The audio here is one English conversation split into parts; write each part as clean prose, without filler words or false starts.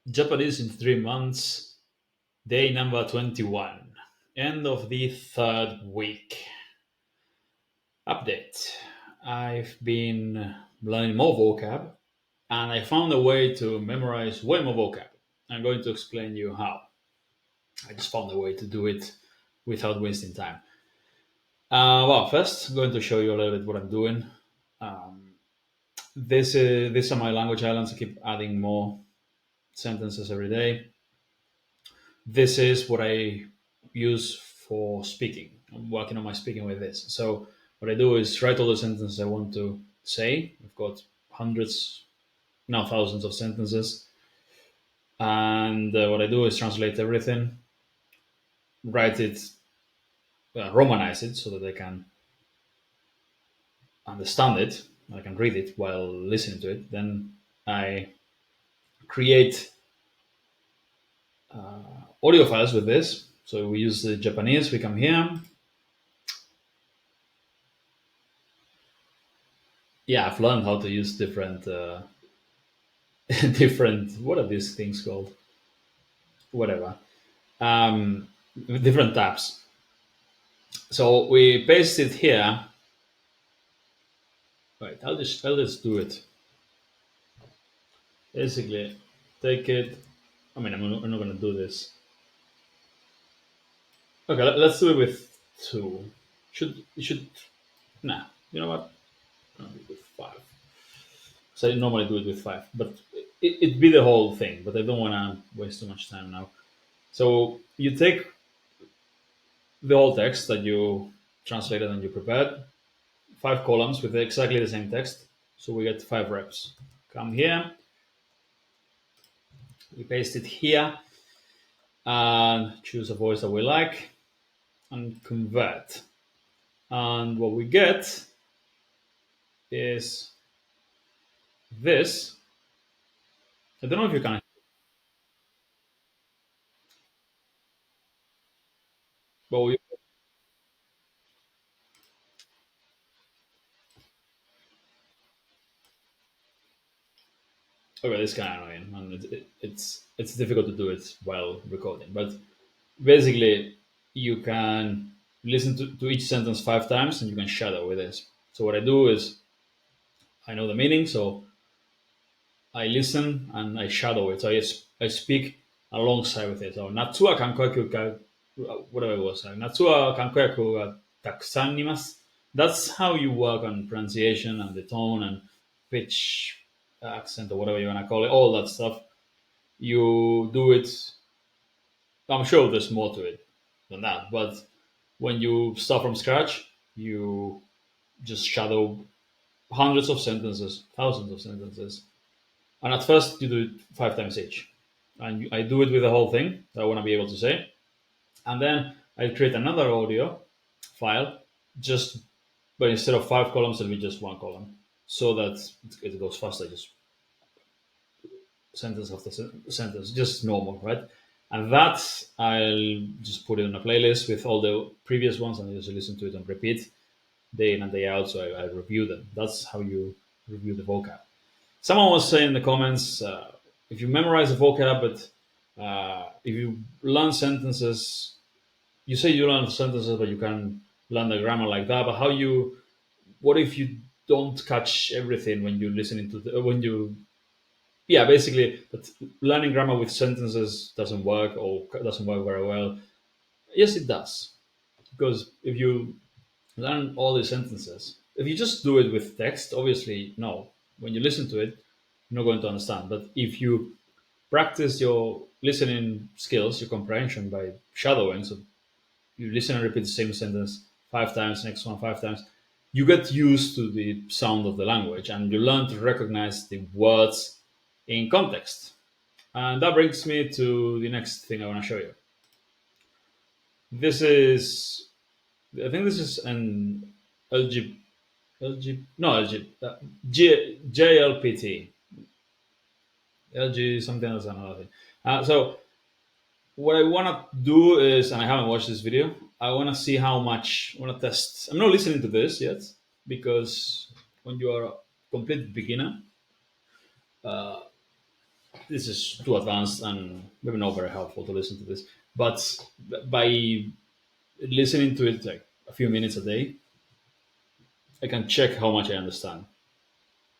Japanese in 3 months, day number 21, end of the third week. Update. I've been learning more vocab and I found a way to memorize way more vocab. I'm going to explain you how. I just found a way to do it without wasting time. Well, first, I'm going to show you a little bit what I'm doing. Um, these are my language islands. I keep adding more sentences every day. This is what I use for speaking. I'm working on my speaking with this. So what I do is write all the sentences I want to say. I've got hundreds, now thousands of sentences. And what I do is translate everything, write it, romanize it so that I can understand it. I can read it while listening to it. Then I create audio files with this. So we use the Japanese. We come here. Yeah, I've learned how to use different different. What are these things called? Whatever. Um, Different tabs. So we paste it here. Right. I'll just do it. Basically, take it. I mean, I'm not going to do this. Okay, let's do it with two. Should nah. You know what? I'll do it with five. So I normally do it with five, but it'd be the whole thing. But I don't want to waste too much time now. So you take the whole text that you translated and you prepared, 5 columns with exactly the same text. So we get 5 reps. Come here, we paste it here, and choose a voice that we like, and convert. And what we get is this. I don't know if you can. But we, okay, it's kind of annoying, and it's difficult to do it while recording. But basically, you can listen to each sentence 5 times, and you can shadow with this. So what I do is I know the meaning, so I listen and I shadow it. So I speak alongside with it. So Natsuwa kankoyaku ga whatever it was. Natsuwa kankoyaku ga takusan nimasu. That's how you work on pronunciation and the tone and pitch, accent, or whatever you want to call it. All that stuff. You do it. I'm sure there's more to it than that, but when you start from scratch, you just shadow hundreds of sentences, thousands of sentences, and at first you do it 5 times each. And I do it with the whole thing that I want to be able to say, and then I create another audio file, just but instead of 5 columns, it'll be just 1 column, so that it goes faster, just sentence after sentence, just normal, right? And that I'll just put it in a playlist with all the previous ones, and I just listen to it and repeat day in and day out. So I review them. That's how you review the vocab. Someone was saying in the comments, if you memorize the vocab, but if you learn sentences, you say you learn sentences, but you can learn the grammar like that. But how you? What if you don't catch everything when you're listening to when you? Yeah, basically, but learning grammar with sentences doesn't work or doesn't work very well. Yes, it does, because if you learn all these sentences, if you just do it with text, obviously no. When you listen to it, you're not going to understand. But if you practice your listening skills, your comprehension by shadowing, so you listen and repeat the same sentence 5 times, next one 5 times, you get used to the sound of the language and you learn to recognize the words in context. And that brings me to the next thing I want to show you. This is, I think this is an LG, no, LG, JLPT. LG, something else, another thing. So what I want to do is, and I haven't watched this video, I want to see how much, I want to test. I'm not listening to this yet because when you are a complete beginner, this is too advanced and maybe not very helpful to listen to this. But by listening to it like a few minutes a day, I can check how much I understand.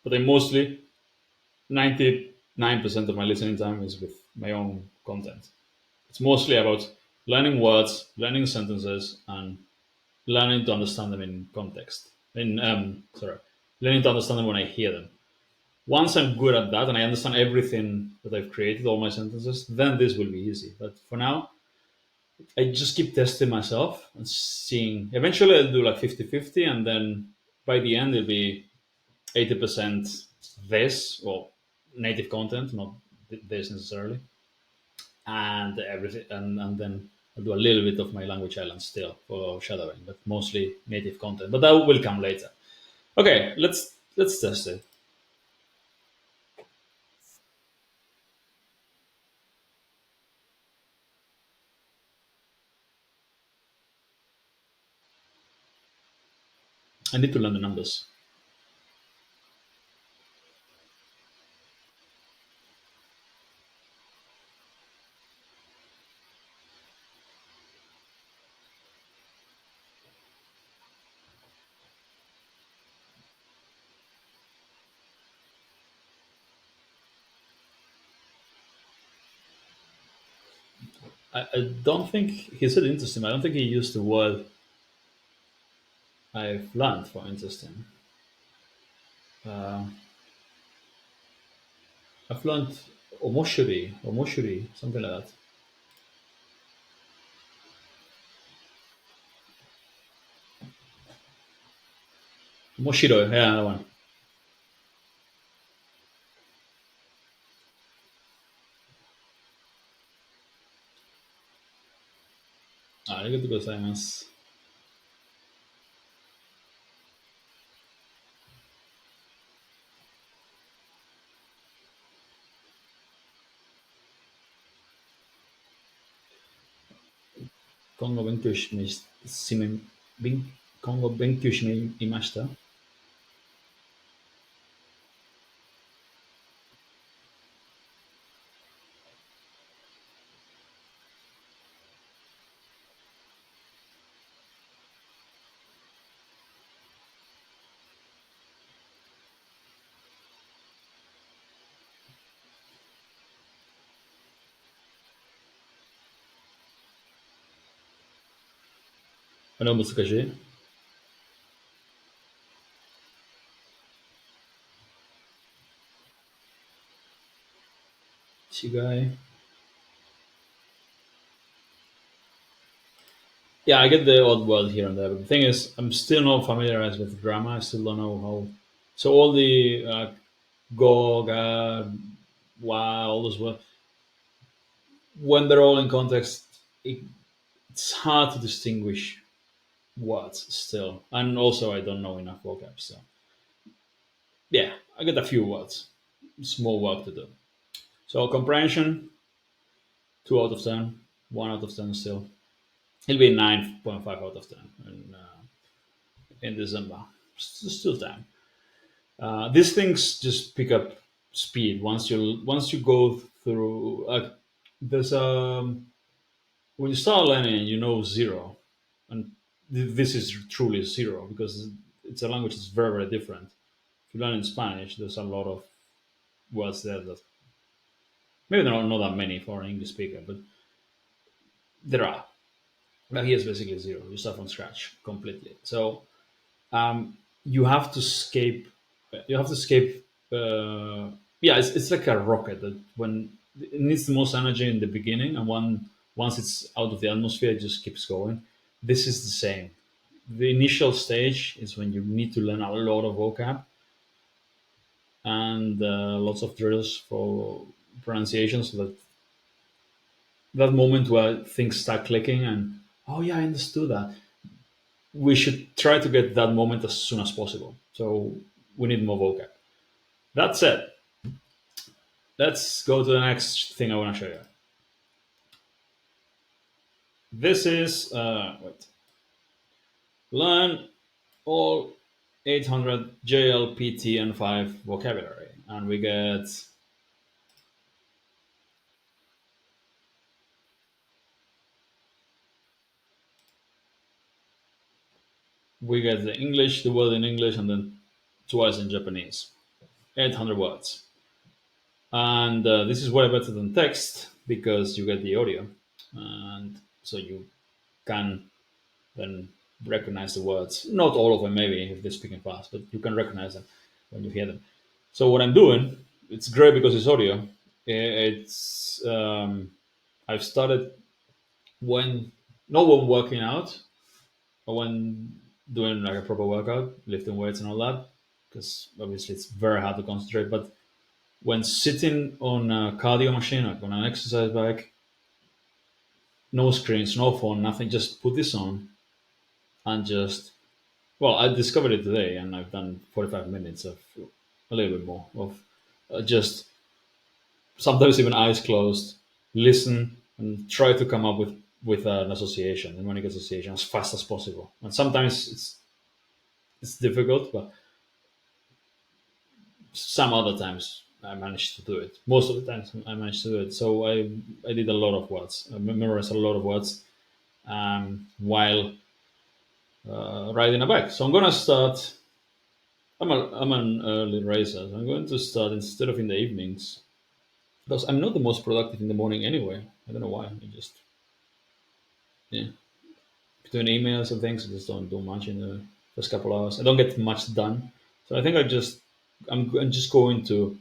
But I mostly 99% of my listening time is with my own content. It's mostly about learning words, learning sentences, and learning to understand them in context. Learning to understand them when I hear them. Once I'm good at that and I understand everything that I've created, all my sentences, then this will be easy. But for now, I just keep testing myself and seeing. Eventually, I'll do like 50-50, and then by the end, it'll be 80% this, or native content, not this necessarily, and everything, and then I'll do a little bit of my language island still for shadowing, but mostly native content. But that will come later. Okay, let's test it. I need to learn the numbers. I don't think he said interesting. I don't think he used the word I've learned for interesting. Uh, I've learned omoshiri, something like that. Omoshiro, yeah, that one. Arigatou gozaimasu. Kongo benkyo Kongo benkyo imashita. あれは難しい。違い。Yeah, I get the odd word here and there, but the thing is, I'm still not familiarized with grammar. I still don't know how. So all the go, ga, wa, all those words, when they're all in context, it's hard to distinguish words still. And also, I don't know enough vocab. So yeah, I get a few words. Small work to do. So comprehension, 2 out of 10, 1 out of 10 still. It'll be 9.5 out of 10 in December. Still time. These things just pick up speed once you go through. There's when you start learning, you know zero, and this is truly zero because it's a language that's very very different. If you learn in Spanish, there's a lot of words there that maybe there are not that many for an English speaker, but there are. But here's basically zero. You start from scratch completely. So you have to escape. You have to escape. Yeah, it's like a rocket that when it needs the most energy in the beginning, and once it's out of the atmosphere, it just keeps going. This is the same. The initial stage is when you need to learn a lot of vocab and lots of drills for pronunciation, so that moment where things start clicking and oh yeah, I understood that. We should try to get that moment as soon as possible. So we need more vocab. That said, let's go to the next thing I want to show you. This is learn all 800 JLPT N5 vocabulary, and we get we get the English, the word in English, and then twice in Japanese. 800 words. And this is way better than text because you get the audio. And so you can then recognize the words. Not all of them, maybe, if they're speaking fast, but you can recognize them when you hear them. So what I'm doing, it's great because it's audio. It's I've started when not when working out, but when doing like a proper workout, lifting weights and all that, because obviously it's very hard to concentrate. But when sitting on a cardio machine, like on an exercise bike, no screens, no phone, nothing, just put this on and just, well, I discovered it today and I've done 45 minutes of a little bit more of just sometimes even eyes closed, listen and try to come up with an association, a mnemonic association as fast as possible. And sometimes it's difficult, but some other times I managed to do it. Most of the times I managed to do it. So I did a lot of words. I memorized a lot of words while riding a bike. So I'm gonna start. I'm an early riser. So I'm going to start instead of in the evenings because I'm not the most productive in the morning anyway. I don't know why. I just yeah between emails and things, I just don't do much in the first couple hours. I don't get much done. So I think I'm just going to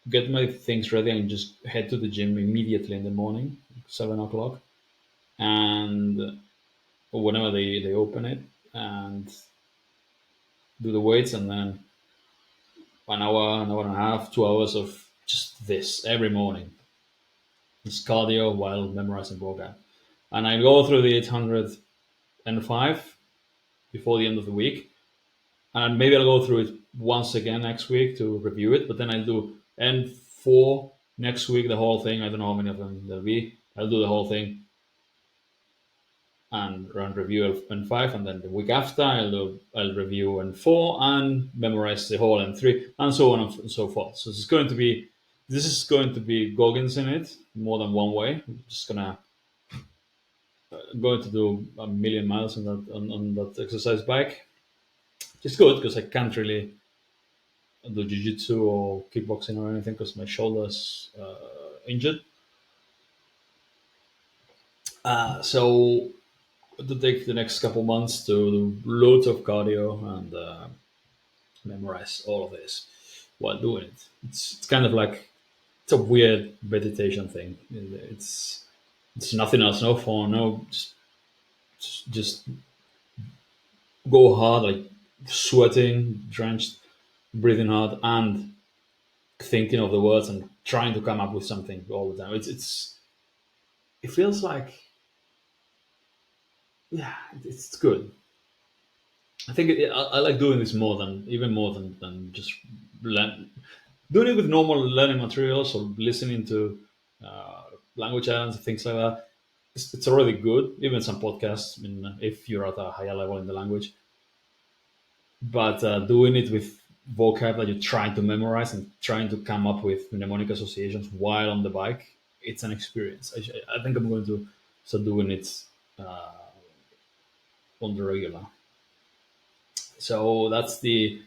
get my things ready and just head to the gym immediately in the morning, 7 o'clock, and whenever they open it, and do the weights, and then an hour and a half, 2 hours of just this every morning. It's cardio while memorizing vocab, and I go through the 800 N5 before the end of the week, and maybe I'll go through it once again next week to review it. But then I'll do N4 next week, the whole thing. I don't know how many of them there'll be. I'll do the whole thing and run review of N5, and then the week after I'll review N4 and memorize the whole N3, and so on and so forth. So this is going to be Goggins in it more than one way. I'm just going to do a million miles on that exercise bike. It's good because I can't really do jiu-jitsu or kickboxing or anything because my shoulder's injured. So to take the next couple months to do loads of cardio and memorize all of this while doing it. It's kind of like it's a weird meditation thing. It's nothing else, no phone, no just go hard, like sweating, drenched, breathing hard, and thinking of the words and trying to come up with something all the time. It feels like yeah, it's good. I think I like doing this even more than just learn, doing it with normal learning materials or listening to uh, language islands and things like that. It's already good. Even some podcasts, I mean, if you're at a higher level in the language, but doing it with vocab that you're trying to memorize and trying to come up with mnemonic associations while on the bike, it's an experience. I think I'm going to start doing it uh, on the regular. So that's the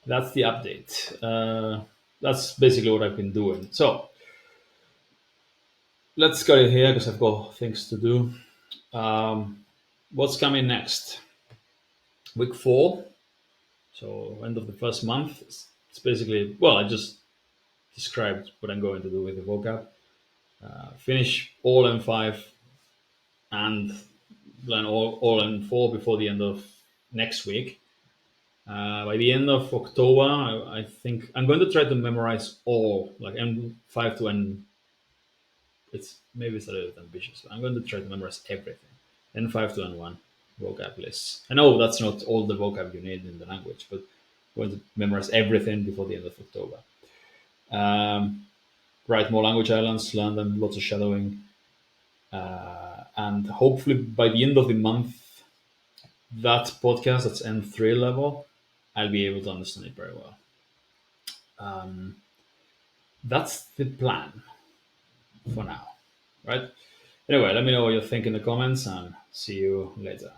update. That's basically what I've been doing. So let's cut it here because I've got things to do. What's coming next? Week 4. So end of the first month. It's basically well, I just described what I'm going to do with the vocab. Finish all N5 and learn all N4 before the end of next week. By the end of October, I think I'm going to try to memorize all, like N5 to N. It's a little bit ambitious, but I'm going to try to memorize everything. N5 to N1 vocab lists. I know that's not all the vocab you need in the language, but I'm going to memorize everything before the end of October. Write more language islands, learn them, lots of shadowing, and hopefully by the end of the month, that podcast that's N3 level, I'll be able to understand it very well. That's the plan for now, right? Anyway, let me know what you think in the comments and see you later.